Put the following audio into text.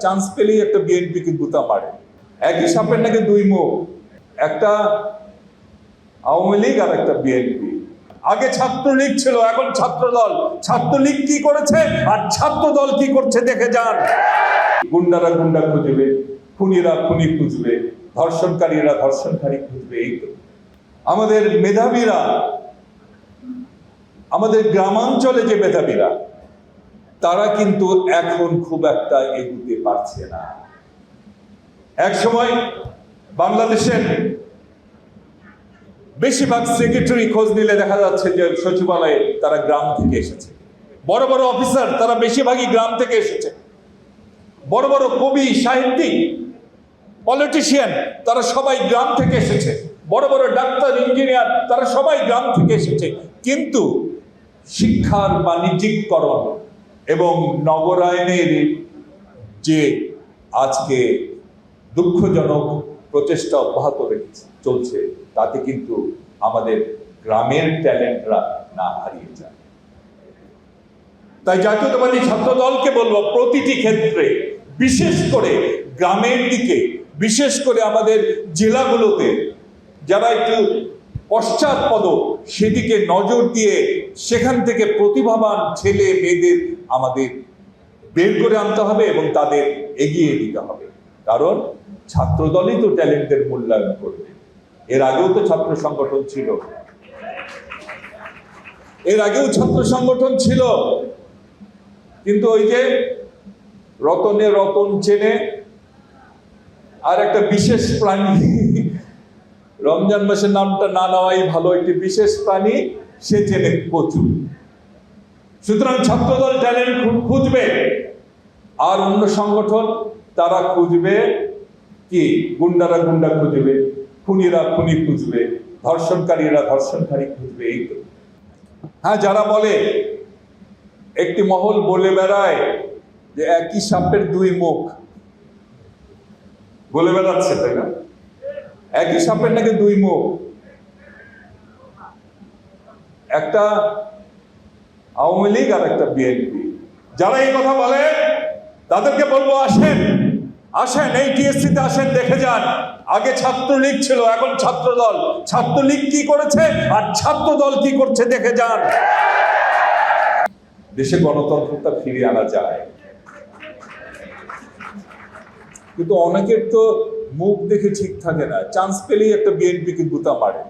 Chance পেলেই একটা বিএনপিকে গুতা মারে। একই সাপের নাকি দুই মুখ, একটা আওয়ামী লীগ আর একটা বিএনপি। আগে ছাত্রলীগ ছিল, এখন ছাত্রদল। ছাত্রলীগ কি করেছে আর ছাত্রদল কি করছে দেখে যান। গুন্ডারা গুন্ডা খুঁজবে, খুনিরা খুনি খুঁজবে, ধর্ষণকারীরা ধর্ষণকারী খুঁজবে। এই তো আমাদের মেধাবীরা, আমাদের গ্রামাঞ্চলে যে মেধাবীরা, তারা কিন্তু এখন খুব একটা এগুতে পারছে না। এক সময় বাংলাদেশের বেশিরভাগ সেক্রেটারি খোঁজ নিলে দেখা যাচ্ছে যে সচিবালয়ে তারা গ্রাম থেকে এসেছে। বড় বড় অফিসার তারা বেশিরভাগই গ্রাম থেকে এসেছে। বড় বড় কবি, সাহিত্যিক, পলিটিশিয়ান তারা সবাই গ্রাম থেকে এসেছে। বড় বড় ডাক্তার, ইঞ্জিনিয়ার তারা সবাই গ্রাম থেকে এসেছে। কিন্তু শিক্ষার বাণিজ্যিককরণ এবং নগরায়নের যে আজকে দুঃখজনক প্রচেষ্টা অব্যাহত চলছে, তাতে কিন্তু আমাদের গ্রামের ট্যালেন্টরা না হারিয়ে যায়। তাই জাতীয়তাবাদী ছাত্র দলকে বলবো, প্রতিটি ক্ষেত্রে, বিশেষ করে গ্রামের দিকে, বিশেষ করে আমাদের জেলাগুলোতে যারা একটু পশ্চাৎপদ, সেদিকে নজর দিয়ে সেখান থেকে প্রতিভাবান ছেলে মেয়েদের আমাদের বের করে আনতে হবে এবং তাদের এগিয়ে দিতে হবে। কারণ ছাত্রদলই তো ট্যালেন্টের মূল্যায়ন করবে। এর আগেও তো ছাত্র সংগঠন ছিল, কিন্তু ওই যে রতনে রতন চেনে, আর একটা বিশেষ প্রাণী, রমজান মাসের নামটা না নেওয়াই ভালো, একটি বিশেষ প্রাণী সে চেনে কচু। সুতরাং ছাত্রদল ট্যালেন্ট খুঁজবে, আর অন্য সংগঠন তারা খুঁজবে কি? গুন্ডারা গুন্ডা খুঁজবে, খুনিরা খুনি খুঁজবে, ধর্ষণকারীরা ধর্ষণকারী খুঁজবে। এই তো। হ্যাঁ, যারা বলে, একটি মহল বলে বেড়ায় যে একই সাপের দুই মুখ, বলে বেড়াচ্ছে, তাই না? একই সাপের নাকি দুই মুখ, একটা আওয়ামী লীগ আর একটা বিএনপি। যারা এই কথা বলে তাদেরকে বলবো, আসেন এই টিএসসিতে আসেন, দেখে যান। আগে ছাত্রলীগ ছিল, এখন ছাত্রদল। ছাত্রলীগ কি করেছে আর ছাত্রদল কি করছে দেখে যান। দেশে গণতন্ত্রটা ফিরিয়ে আনা যায়, কিন্তু অনেকের তো মুখ দেখে ঠিক থাকে না, চান্স পেলেই একটা বিএনপিকে গুতা মারে।